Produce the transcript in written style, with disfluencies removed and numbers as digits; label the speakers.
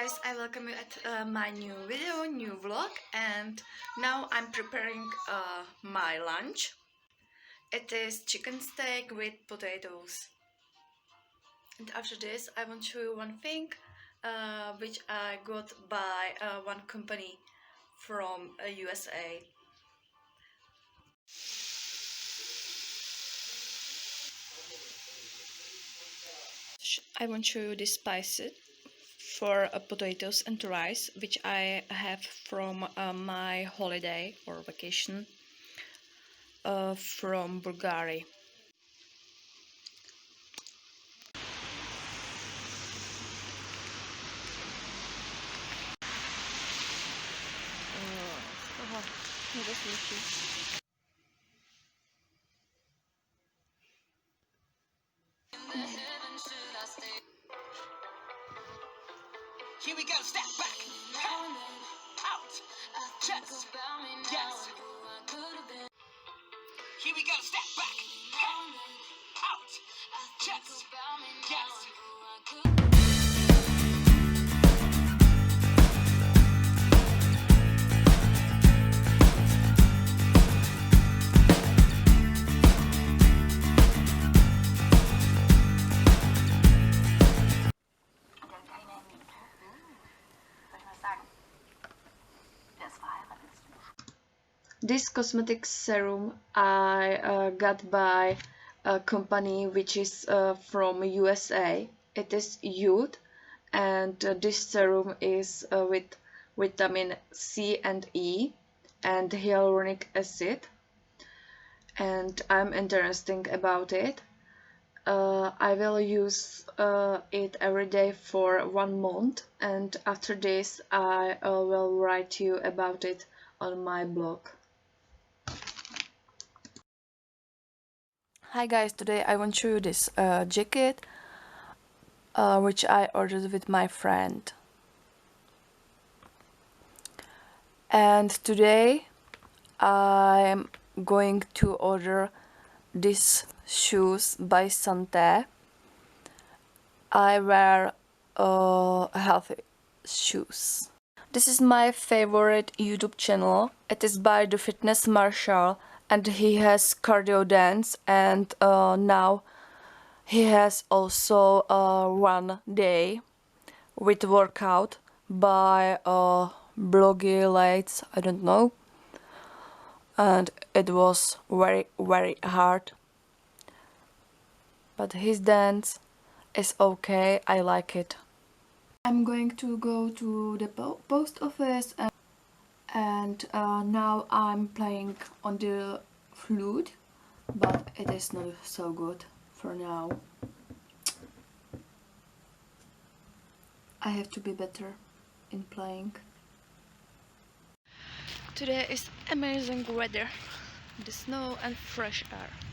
Speaker 1: guys, I welcome you at my new video, new vlog, and now I'm preparing my lunch. It is chicken steak with potatoes. And after this I want to show you one thing which I got by one company from USA. I want to show you the spices for potatoes and rice, which I have from my holiday or vacation from Bulgaria.
Speaker 2: Here we go, step back, out, chest, yes. Here we go, step back, out, chest, yes.
Speaker 1: This cosmetic serum I got by a company which is from USA. It is Youth, and this serum is with vitamin C and E and hyaluronic acid, and I'm interested about it. I will use it every day for 1 month, and after this I will write you about it on my blog. Hi guys, today I want to show you this jacket which I ordered with my friend. And today I'm going to order these shoes by Santé. I wear healthy shoes. This is my favorite YouTube channel. It is by the Fitness Marshall, and he has cardio dance, and now he has also 1 day with workout by Bloggy Lights, I don't know, and it was very hard, but his dance is okay, I like it. I'm going to go to the post office, and now I'm playing on the flute, but it is not so good for now. I have to be better in playing. Today is amazing weather, the snow and fresh air.